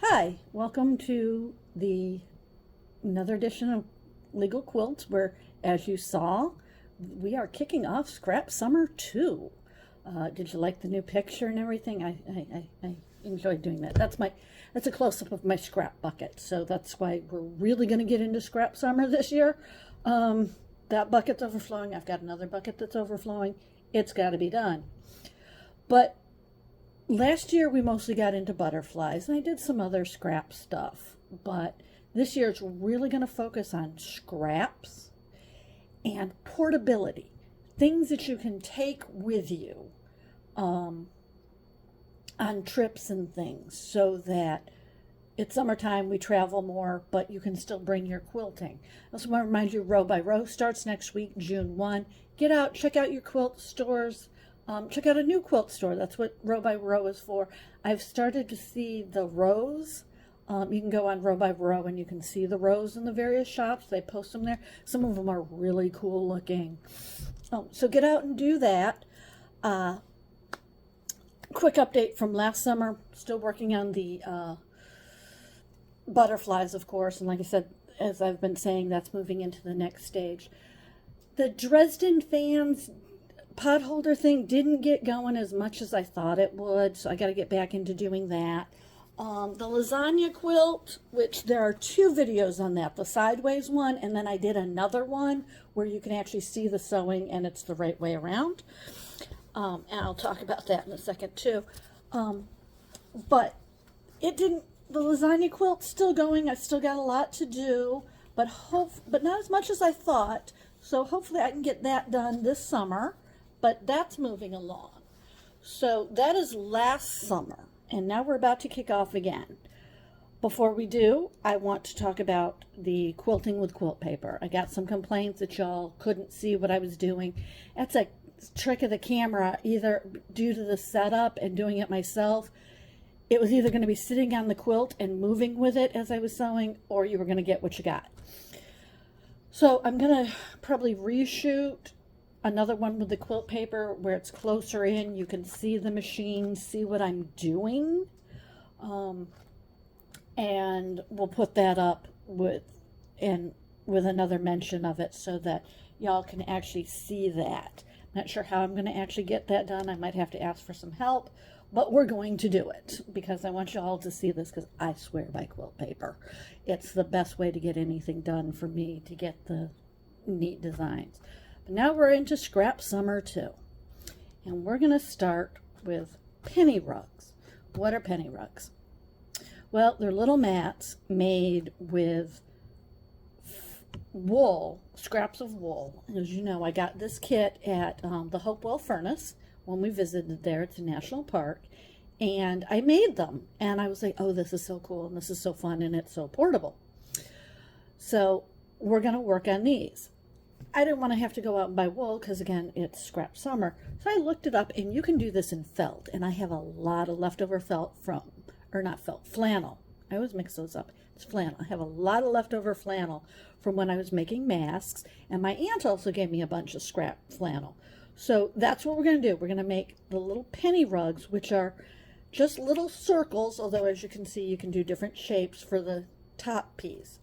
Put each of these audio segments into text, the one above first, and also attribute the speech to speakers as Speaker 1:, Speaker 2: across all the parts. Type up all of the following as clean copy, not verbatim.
Speaker 1: Hi, welcome to the another edition of Legal Quilts, where, as you saw, we are kicking off Scrap Summer 2. Did you like the new picture and everything? I enjoyed doing that. That's a close-up of my scrap bucket, so that's why we're really going to get into Scrap Summer this year. That bucket's overflowing. I've got another bucket that's overflowing. It's got to be done. But last year we mostly got into butterflies, and I did some other scrap stuff, but this year it's really going to focus on scraps and portability, things that you can take with you on trips and things, so that it's summertime, we travel more, but you can still bring your quilting. I also want to remind you, Row by Row starts next week, June 1. Get out, check out your quilt stores. Check out a new quilt store. That's what Row by Row is for. I've started to see the rows. You can go on Row by Row and you can see the rows in the various shops. They post them there. Some of them are really cool looking. So get out and do that. Quick update from last summer. Still working on the butterflies, of course. And like I said, as I've been saying, that's moving into the next stage. The Dresden fans pot holder thing didn't get going as much as I thought it would, so I got to get back into doing that. The lasagna quilt, which there are two videos on that, the sideways one, and then I did another one where you can actually see the sewing and it's the right way around. And I'll talk about that in a second too. But the lasagna quilt's still going. I still got a lot to do, but not as much as I thought. So hopefully I can get that done this summer. But that's moving along. So that is last summer, and now we're about to kick off again. Before we do, I want to talk about the quilting with quilt paper. I got some complaints that y'all couldn't see what I was doing. That's a trick of the camera, either due to the setup and doing it myself. It was either going to be sitting on the quilt and moving with it as I was sewing, or you were going to get what you got. So I'm going to probably reshoot another one with the quilt paper where it's closer in. You can see the machine, see what I'm doing. And we'll put that up with another mention of it so that y'all can actually see that. Not sure how I'm going to actually get that done. I might have to ask for some help, but we're going to do it because I want y'all to see this, because I swear by quilt paper. It's the best way to get anything done for me, to get the neat designs. Now we're into Scrap Summer 2, and we're going to start with penny rugs. What are penny rugs? Well, they're little mats made with wool, scraps of wool. As you know, I got this kit at the Hopewell Furnace when we visited there. It's a national park, and I made them, and I was like, oh, this is so cool, and this is so fun, and it's so portable. So we're going to work on these. I didn't want to have to go out and buy wool because, again, it's Scrap Summer. So I looked it up, and you can do this in felt. And I have a lot of leftover flannel. I always mix those up. It's flannel. I have a lot of leftover flannel from when I was making masks. And my aunt also gave me a bunch of scrap flannel. So that's what we're going to do. We're going to make the little penny rugs, which are just little circles, although as you can see, you can do different shapes for the top piece.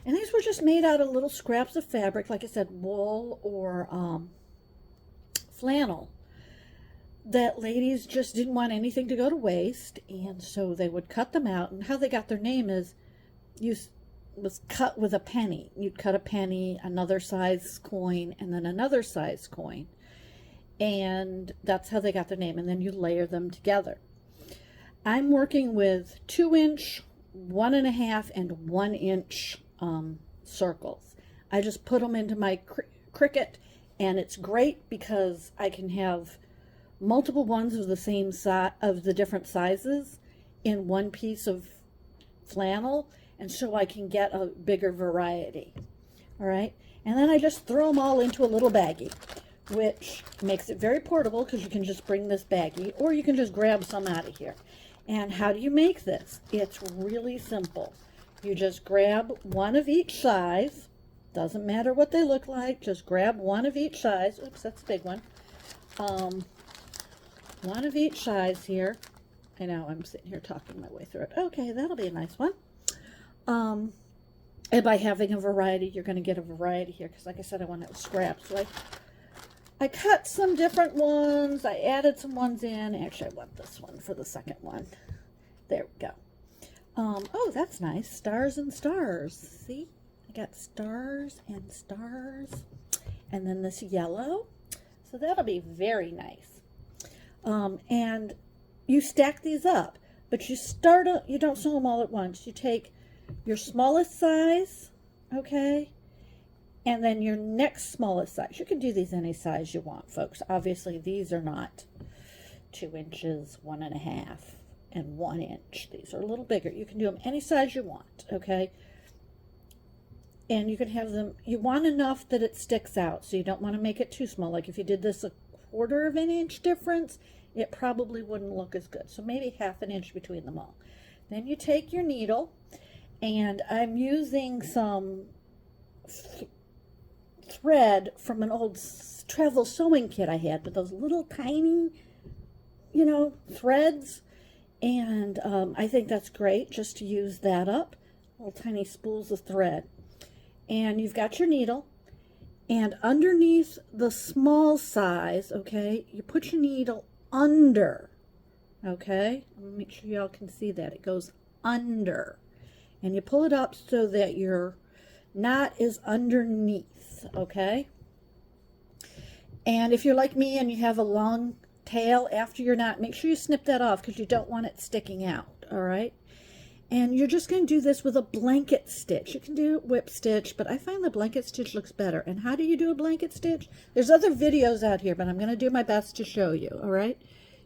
Speaker 1: And these were just made out of little scraps of fabric, like I said, wool or flannel, that ladies just didn't want anything to go to waste, and so they would cut them out. And how they got their name was cut with a penny. You'd cut a penny, another size coin, and then another size coin. And that's how they got their name. And then you layer them together. I'm working with 2-inch, 1.5, and 1-inch circles. I just put them into my Cricut, and it's great because I can have multiple ones of the same size, of the different sizes, in one piece of flannel, and so I can get a bigger variety. All right, and then I just throw them all into a little baggie, which makes it very portable because you can just bring this baggie, or you can just grab some out of here. And how do you make this? It's really simple. You just grab one of each size. Doesn't matter what they look like. Just grab one of each size. Oops, that's a big one. One of each size here. I know I'm sitting here talking my way through it. Okay, that'll be a nice one. And by having a variety, you're going to get a variety here, because like I said, I want to scrap. So I cut some different ones. I added some ones in. Actually, I want this one for the second one. There we go. Oh, that's nice. Stars and stars. See? I got stars and stars. And then this yellow. So that'll be very nice. And you stack these up, but you don't sew them all at once. You take your smallest size, okay, and then your next smallest size. You can do these any size you want, folks. Obviously, these are not 2 inches, 1.5, and 1 inch. These are a little bigger. You can do them any size you want, okay? And you can have them, you want enough that it sticks out, so you don't want to make it too small. Like if you did this a 1/4 of an inch difference, it probably wouldn't look as good. So maybe 1/2 inch between them all. Then you take your needle, and I'm using some thread from an old travel sewing kit I had with those little tiny, you know, threads. And I think that's great just to use that up. Little tiny spools of thread. And you've got your needle. And underneath the small size, okay, you put your needle under. Okay? Make sure y'all can see that. It goes under. And you pull it up so that your knot is underneath, okay? And if you're like me and you have a long tail after your knot, make sure you snip that off because you don't want it sticking out, all right? And you're just going to do this with a blanket stitch. You can do whip stitch, but I find the blanket stitch looks better. And how do you do a blanket stitch? There's other videos out here, but I'm going to do my best to show you, all right?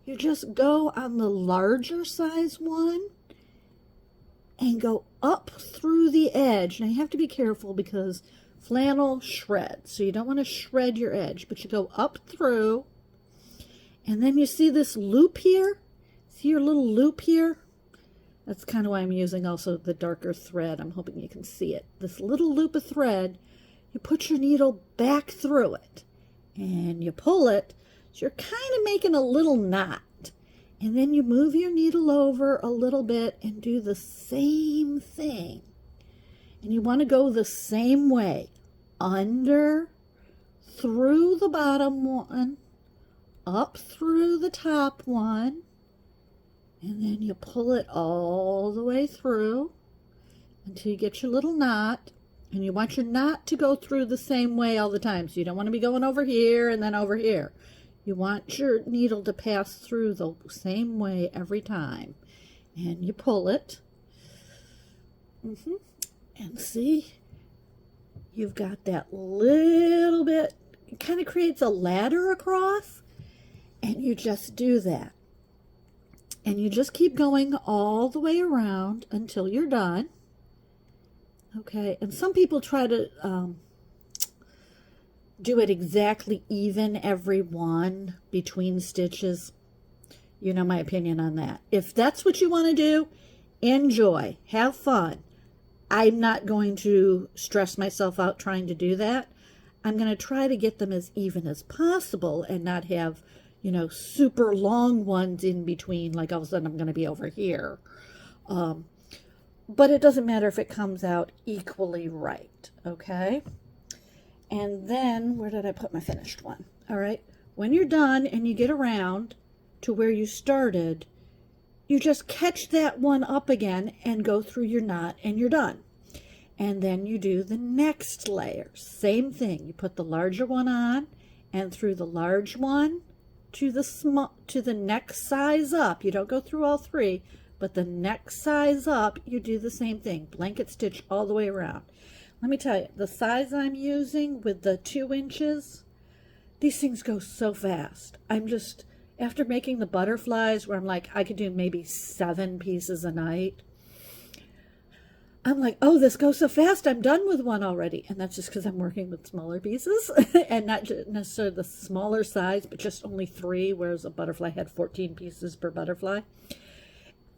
Speaker 1: You just go on the larger size one and go up through the edge. Now you have to be careful because flannel shreds, so you don't want to shred your edge, but you go up through, and then you see this loop here? See your little loop here? That's kind of why I'm using also the darker thread. I'm hoping you can see it. This little loop of thread, you put your needle back through it, and you pull it, so you're kind of making a little knot. And then you move your needle over a little bit and do the same thing. And you want to go the same way. Under, through the bottom one, up through the top one, and then you pull it all the way through until you get your little knot. And you want your knot to go through the same way all the time. So you don't want to be going over here and then over here. You want your needle to pass through the same way every time. And you pull it. And see, you've got that little bit, it kind of creates a ladder across. And you just do that. And you just keep going all the way around until you're done. Okay, and some people try to do it exactly even every one between stitches. You know my opinion on that. If that's what you want to do, enjoy, have fun. I'm not going to stress myself out trying to do that. I'm going to try to get them as even as possible and not have, you know, super long ones in between, like all of a sudden I'm going to be over here. But it doesn't matter if it comes out equally right, okay? And then, where did I put my finished one? All right, when you're done and you get around to where you started, you just catch that one up again and go through your knot and you're done. And then you do the next layer. Same thing. You put the larger one on and through the large one to the next size up. You don't go through all three, but the next size up, you do the same thing. Blanket stitch all the way around. Let me tell you, the size I'm using with the 2 inches, these things go so fast. I'm just, after making the butterflies where I'm like, I could do maybe 7 pieces a night, I'm like, oh, this goes so fast, I'm done with one already. And that's just because I'm working with smaller pieces and not necessarily the smaller size, but just only 3, whereas a butterfly had 14 pieces per butterfly.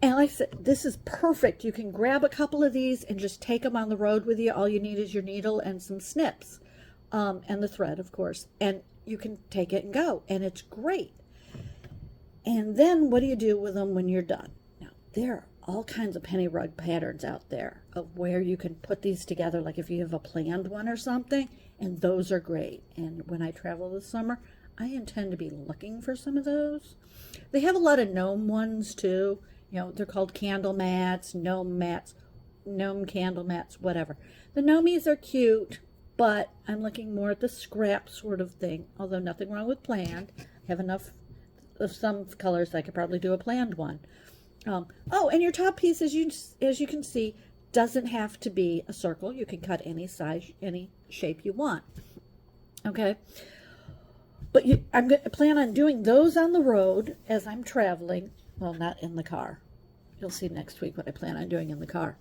Speaker 1: And like I said, this is perfect. You can grab a couple of these and just take them on the road with you. All you need is your needle and some snips, and the thread, of course. And you can take it and go, and it's great. And then what do you do with them when you're done? Now, there are all kinds of penny rug patterns out there of where you can put these together, like if you have a planned one or something, and those are great. And when I travel this summer, I intend to be looking for some of those. They have a lot of gnome ones too. You know, they're called candle mats, gnome candle mats, whatever. The gnomies are cute, but I'm looking more at the scrap sort of thing, although nothing wrong with planned. I have enough of some colors that I could probably do a planned one. Oh, and your top piece, as you can see, doesn't have to be a circle. You can cut any size, any shape you want. Okay? But I'm going to plan on doing those on the road as I'm traveling. Well, not in the car. You'll see next week what I plan on doing in the car.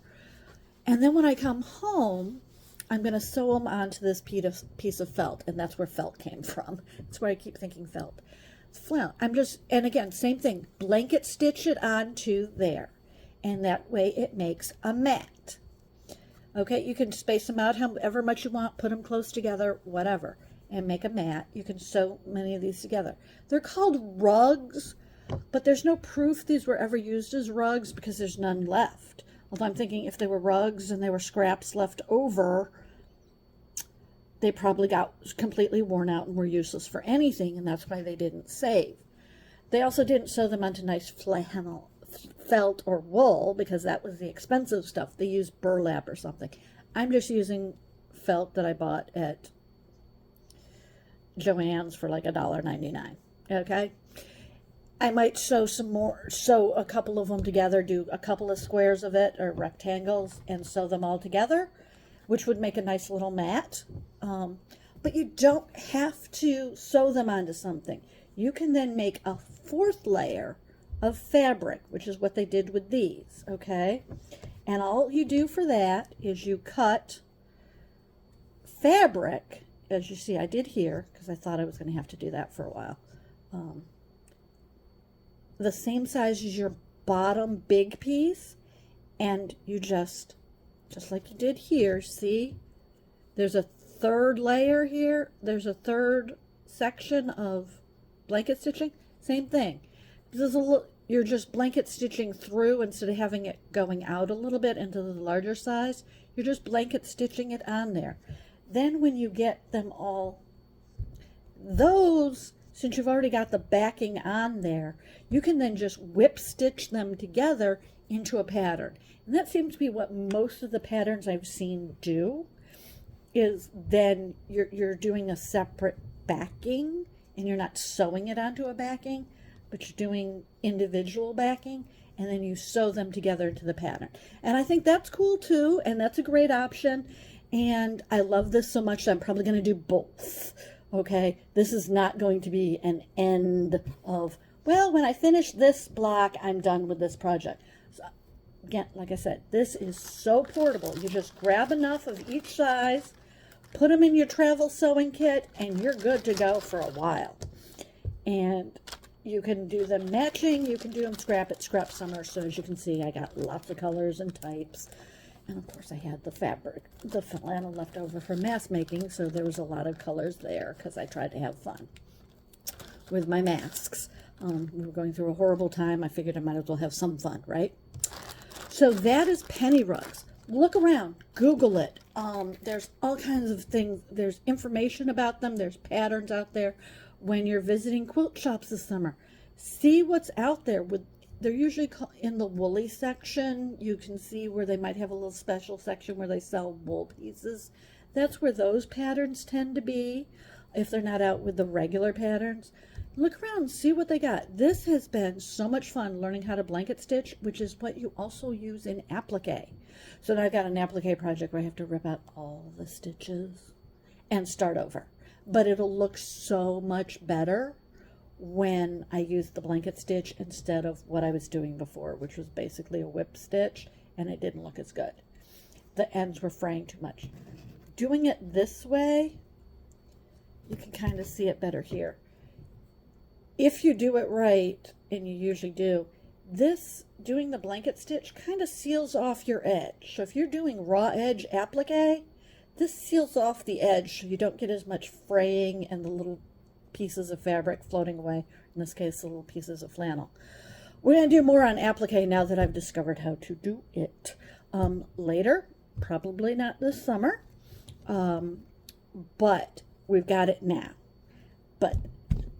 Speaker 1: And then when I come home, I'm going to sew them onto this piece of felt, and that's where felt came from. That's where I keep thinking felt. It's flannel. And again, same thing. Blanket stitch it onto there, and that way it makes a mat. Okay, you can space them out however much you want, put them close together, whatever, and make a mat. You can sew many of these together. They're called rugs, but there's no proof these were ever used as rugs because there's none left. Although I'm thinking if they were rugs and they were scraps left over, they probably got completely worn out and were useless for anything, and that's why they didn't save. They also didn't sew them onto nice flannel, felt, or wool because that was the expensive stuff. They used burlap or something. I'm just using felt that I bought at Joann's for like $1.99. Okay? I might sew a couple of them together, do a couple of squares of it or rectangles and sew them all together, which would make a nice little mat. But you don't have to sew them onto something. You can then make a fourth layer of fabric, which is what they did with these, okay? And all you do for that is you cut fabric, as you see I did here, because I thought I was going to have to do that for a while, the same size as your bottom big piece, and you just like you did here, see? There's a third layer here. There's a third section of blanket stitching. Same thing. You're just blanket stitching through instead of having it going out a little bit into the larger size. You're just blanket stitching it on there. Then when you get them all, since you've already got the backing on there, you can then just whip stitch them together into a pattern. And that seems to be what most of the patterns I've seen do, is then you're doing a separate backing, and you're not sewing it onto a backing, but you're doing individual backing, and then you sew them together into the pattern. And I think that's cool too, and that's a great option. And I love this so much that I'm probably going to do both. Okay, this is not going to be an end of, well, when I finish this block, I'm done with this project. So, again, like I said, this is so portable. You just grab enough of each size, put them in your travel sewing kit, and you're good to go for a while. And you can do them matching. You can do them scrap at Scrap Summer. So as you can see, I got lots of colors and types. And of course I had the fabric, the flannel left over from mask making, so there was a lot of colors there because I tried to have fun with my masks. We were going through a horrible time. I figured I might as well have some fun, right? So that is penny rugs. Look around, Google it. There's all kinds of things. There's information about them. There's patterns out there. When you're visiting quilt shops this summer, see what's out there. They're usually in the woolly section. You can see where they might have a little special section where they sell wool pieces. That's where those patterns tend to be, if they're not out with the regular patterns. Look around and see what they got. This has been so much fun learning how to blanket stitch, which is what you also use in applique. So now I've got an applique project where I have to rip out all the stitches and start over. But it'll look so much better when I use the blanket stitch instead of what I was doing before, which was basically a whip stitch, and it didn't look as good. The ends were fraying too much. Doing it this way, you can kind of see it better here. If you do it right, and you usually do, doing the blanket stitch kind of seals off your edge. So if you're doing raw edge applique, this seals off the edge so you don't get as much fraying and the little pieces of fabric floating away. In this case, the little pieces of flannel. We're going to do more on applique now that I've discovered how to do it. Later, probably not this summer, but we've got it now. But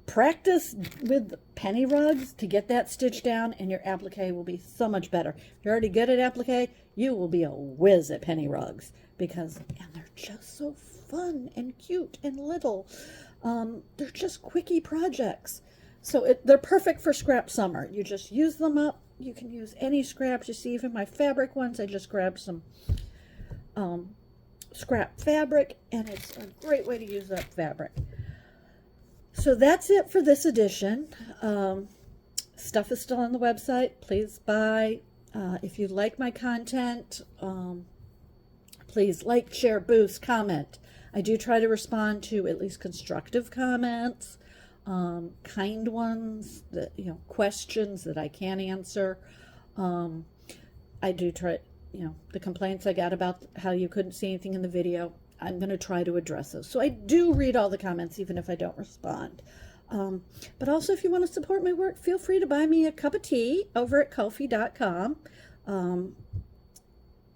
Speaker 1: practice with penny rugs to get that stitch down, and your applique will be so much better. If you're already good at applique, you will be a whiz at penny rugs, and they're just so fun and cute and little. They're just quickie projects. So they're perfect for scrap summer. You just use them up. You can use any scraps. You see, even my fabric ones, I just grabbed some scrap fabric, and it's a great way to use up fabric. So that's it for this edition. Stuff is still on the website. Please buy. If you like my content, please like, share, boost, comment. I do try to respond to at least constructive comments, kind ones, that, questions that I can answer. I do try, the complaints I got about how you couldn't see anything in the video, I'm going to try to address those. So I do read all the comments, even if I don't respond. But also, if you want to support my work, feel free to buy me a cup of tea over at Ko-fi.com,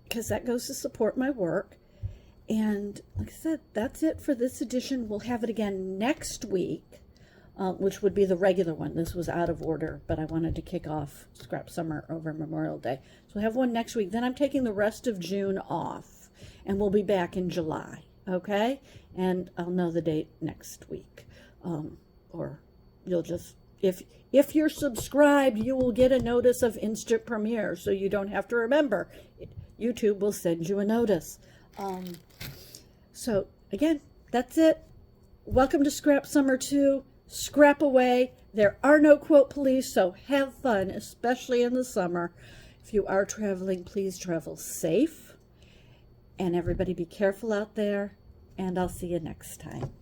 Speaker 1: because that goes to support my work. And like I said, that's it for this edition. We'll have it again next week, which would be the regular one. This was out of order, but I wanted to kick off Scrap Summer over Memorial Day. So we'll have one next week. Then I'm taking the rest of June off, and we'll be back in July, okay? And I'll know the date next week. Or you'll just, if you're subscribed, you will get a notice of instant premiere, so you don't have to remember. YouTube will send you a notice. So again, that's it. Welcome to Scrap Summer 2. Scrap away. There are no quilt police, so have fun, especially in the summer. If you are traveling, please travel safe. And everybody be careful out there. And I'll see you next time.